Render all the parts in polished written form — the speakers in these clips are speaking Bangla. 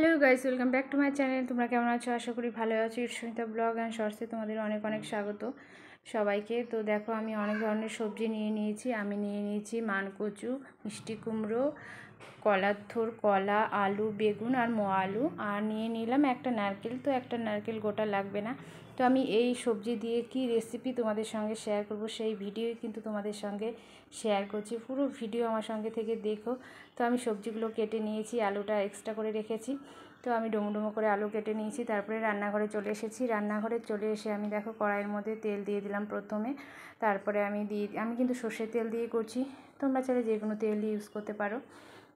Hello guys, welcome back to my channel. তোমরা কেমন আছো? আশা করি ভালো আছো। ঈর্ষণিতা ব্লগ অ্যান্ড শর্টসে তোমাদের অনেক অনেক স্বাগত সবাইকে। তো দেখো, আমি অনেক ধরনের সবজি নিয়ে নিয়েছি। আমি নিয়ে নিয়েছি মানকচু, মিষ্টি কুমড়ো, কলার থোর, কলা, আলু, বেগুন আর মোয়া আলু, আর নিয়ে নিলাম একটা নারকেল। তো একটা নারকেল গোটা লাগবে না। তো আমি এই সবজি দিয়ে কি রেসিপি তোমাদের সঙ্গে শেয়ার করব, সেই ভিডিওই কিন্তু তোমাদের সঙ্গে শেয়ার করছি। পুরো ভিডিও আমার সঙ্গে থেকে দেখো। তো আমি সবজিগুলো কেটে নিয়েছি, আলুটা এক্সট্রা করে রেখেছি। তো আমি ডুমো ডুমো করে আলু কেটে নিয়েছি। তারপরে রান্নাঘরে চলে এসেছি। রান্নাঘরে চলে এসে আমি দেখো কড়াইয়ের মধ্যে তেল দিয়ে দিলাম প্রথমে। তারপরে আমি কিন্তু সর্ষের তেল দিয়ে করছি, তোমরা চাইলে যে কোনো তেল দিয়ে ইউজ করতে পারো।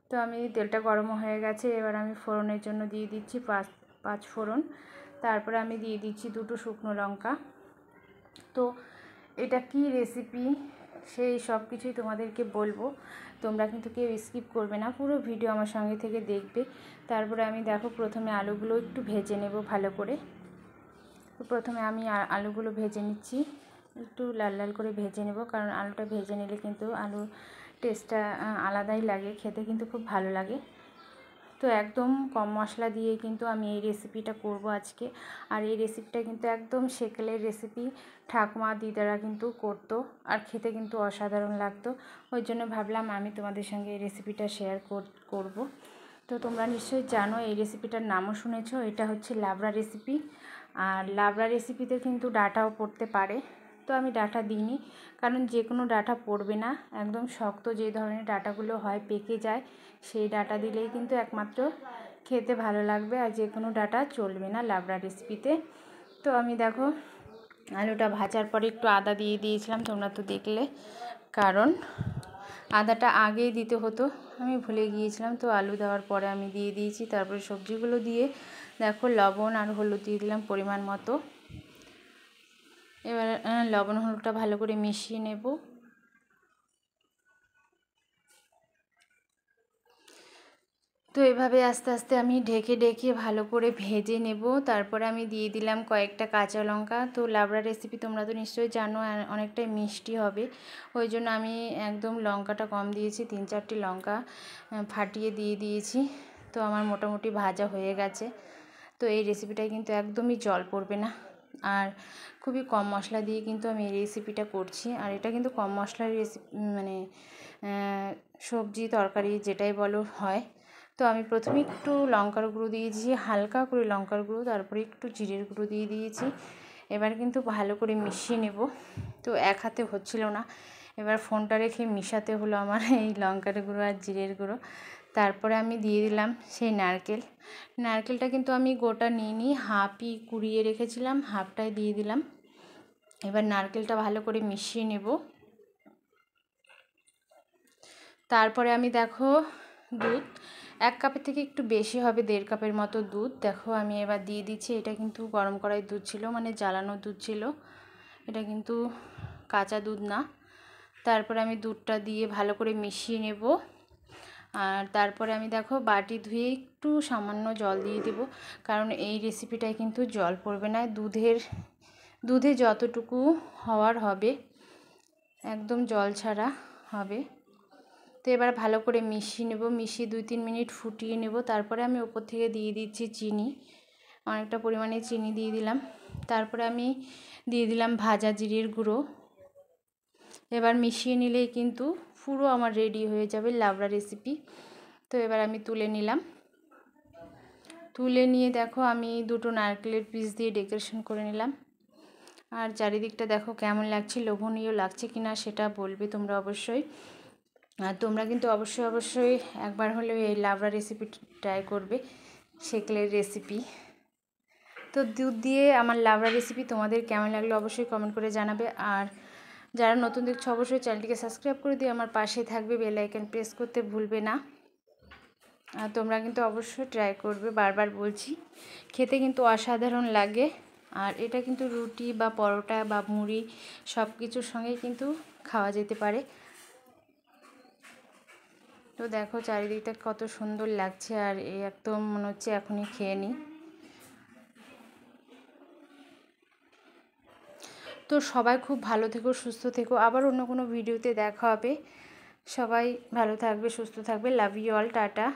তো আমি তেলটা গরম হয়ে গেছে। এবার আমি ফোড়নের জন্য দিয়ে দিচ্ছি পাঁচ ফোড়ন। তারপরে আমি দিয়ে দিচ্ছি 2টো শুকনো লঙ্কা। তো এটা কি রেসিপি সেই সব কিছুই তোমাদেরকে বলবো। তোমরা কিন্তু কেউ স্কিপ করবে না, পুরো ভিডিও আমার সঙ্গে থেকে দেখবে। তারপরে আমি দেখো প্রথমে আলুগুলো একটু ভেজে নেব ভালো করে। তো প্রথমে আমি আলুগুলো ভেজে নিচ্ছি, একটু লাল লাল করে ভেজে নেব, কারণ আলুটা ভেজে নিলে কিন্তু আলুর টেস্টটা আলাদাই লাগে, খেতে কিন্তু খুব ভালো লাগে। তো একদম কম মশলা দিয়ে কিন্তু আমি এই রেসিপিটা করব আজকে। আর এই রেসিপিটা কিন্তু একদম সেকেলের রেসিপি, ঠাকুমা দিদারা কিন্তু করতো, আর খেতে কিন্তু অসাধারণ লাগতো। ওই জন্য ভাবলাম আমি তোমাদের সঙ্গে এই রেসিপিটা শেয়ার করব। তো তোমরা নিশ্চয়ই জানো, এই রেসিপিটার নামও শুনেছো, এটা হচ্ছে লাবড়া রেসিপি। আর লাবড়া রেসিপিতে কিন্তু ডাঁটাও পড়তে পারে। তো আমি ডাঁটা দিইনি, কারণ যে কোনো ডাঁটা পড়বে না। একদম শক্ত যে ধরনের ডাঁটাগুলো হয়, পেকে যায়, সেই ডাঁটা দিলেই কিন্তু একমাত্র খেতে ভালো লাগবে, আর যে কোনো ডাঁটা চলবে না লাবড়া রেসিপিতে। তো আমি দেখো আলুটা ভাজার পরে একটু আদা দিয়ে দিয়েছিলাম, তোমরা তো দেখলে, কারণ আদাটা আগেই দিতে হতো, আমি ভুলে গিয়েছিলাম। তো আলু দেওয়ার পরে আমি দিয়ে দিয়েছি। তারপরে সবজিগুলো দিয়ে দেখো লবণ আর হলুদ দিয়ে দিলাম পরিমাণ মতো। এবার লবণ হলুদটা ভালো করে মিশিয়ে নেব। তো এভাবে আস্তে আস্তে আমি ঢেকে ঢেকে ভালো করে ভেজে নেব। তারপরে আমি দিয়ে দিলাম কয়েকটা কাঁচা লঙ্কা। তো লাবড়া রেসিপি তোমরা তো নিশ্চয়ই জানো, অনেকটাই মিষ্টি হবে, ওই জন্য আমি একদম লঙ্কাটা কম দিয়েছি, 3-4টি লঙ্কা ফাটিয়ে দিয়ে দিয়েছি। তো আমার মোটামুটি ভাজা হয়ে গেছে। তো এই রেসিপিটায় কিন্তু একদমই জল পড়বে না, আর খুবই কম মশলা দিয়ে কিন্তু আমি এই রেসিপিটা করছি। আর এটা কিন্তু কম মশলার রেসিপি, মানে সবজি তরকারি যেটাই বলো হয়। তো আমি প্রথমে একটু লঙ্কার গুঁড়ো দিয়েছি, হালকা করে লঙ্কার গুঁড়ো, তারপরে একটু জিরের গুঁড়ো দিয়ে দিয়েছি। এবার কিন্তু ভালো করে মিশিয়ে নেব। তো এক হাতে হচ্ছিল না, এবার ফোনটা রেখে মিশাতে হলো আমার এই লঙ্কার গুঁড়ো আর জিরের গুঁড়ো। তারপরে আমি দিয়ে দিলাম সেই নারকেলটা কিন্তু আমি গোটা নিইনি, হাফই কুড়িয়ে রেখেছিলাম, হাফটাই দিয়ে দিলাম। এবার নারকেলটা ভালো করে মিশিয়ে নেব। তারপরে আমি দেখো দুধ 1 কাপের থেকে একটু বেশি হবে, 1.5 কাপের মতো দুধ দেখো আমি এবার দিয়ে দিচ্ছি। এটা কিন্তু গরম কড়াই দুধ ছিল, মানে জ্বালানো দুধ ছিল, এটা কিন্তু কাঁচা দুধ না। তারপরে আমি দুধটা দিয়ে ভালো করে মিশিয়ে নেব। আর তারপরে আমি দেখো বাটি ধুয়ে একটু সামান্য জল দিয়ে দেব, কারণ এই রেসিপিটায় কিন্তু জল পড়বে না, দুধে যতটুকু হওয়ার হবে, একদম জল ছাড়া হবে। তো এবার ভালো করে মিশিয়ে নেব, মিশিয়ে 2-3 মিনিট ফুটিয়ে নেব। তারপরে আমি ওপর থেকে দিয়ে দিচ্ছি চিনি, অনেকটা পরিমাণে চিনি দিয়ে দিলাম। তারপরে আমি দিয়ে দিলাম ভাজা জিরের গুঁড়ো। এবার মিশিয়ে নিলেই কিন্তু পুরো আমার রেডি হয়ে যাবে লাবড়া রেসিপি। তো এবার আমি তুলে নিলাম। তুলে নিয়ে দেখো আমি 2টো নারকেলের পিস দিয়ে ডেকোরেশন করে নিলাম। আর চারিদিকটা দেখো কেমন লাগছে, লোভনীয় লাগছে কিনা সেটা বলবে তোমরা অবশ্যই। আর তোমরা কিন্তু অবশ্যই একবার হলেও এই লাবড়া রেসিপি ট্রাই করবে, সেকেলের রেসিপি। তো দুধ দিয়ে আমার লাবড়া রেসিপি তোমাদের কেমন লাগলো অবশ্যই কমেন্ট করে জানাবে। আর যারা নতুন দেখছো অবশ্যই চ্যানেলটিকে সাবস্ক্রাইব করে দিয়ে আমার পাশে থাকবে, বেল আইকন প্রেস করতে ভুলবে না। আর তোমরা কিন্তু অবশ্যই ট্রাই করবে, বারবার বলছি, খেতে কিন্তু অসাধারণ লাগে। আর এটা কিন্তু রুটি বা পরোটা বা মুড়ি সব কিছুর সঙ্গে কিন্তু খাওয়া যেতে পারে। তো দেখো চারিদিকটা কত সুন্দর লাগছে, আর এই একদম মনে হচ্ছে এখনই খেয়ে নিই। তো সবাই খুব ভালো থেকো, সুস্থ থেকো, আবার অন্য কোনো ভিডিওতে দেখা হবে। সবাই ভালো থাকবে, সুস্থ থাকবে, লাভ ইউ অল, টাটা।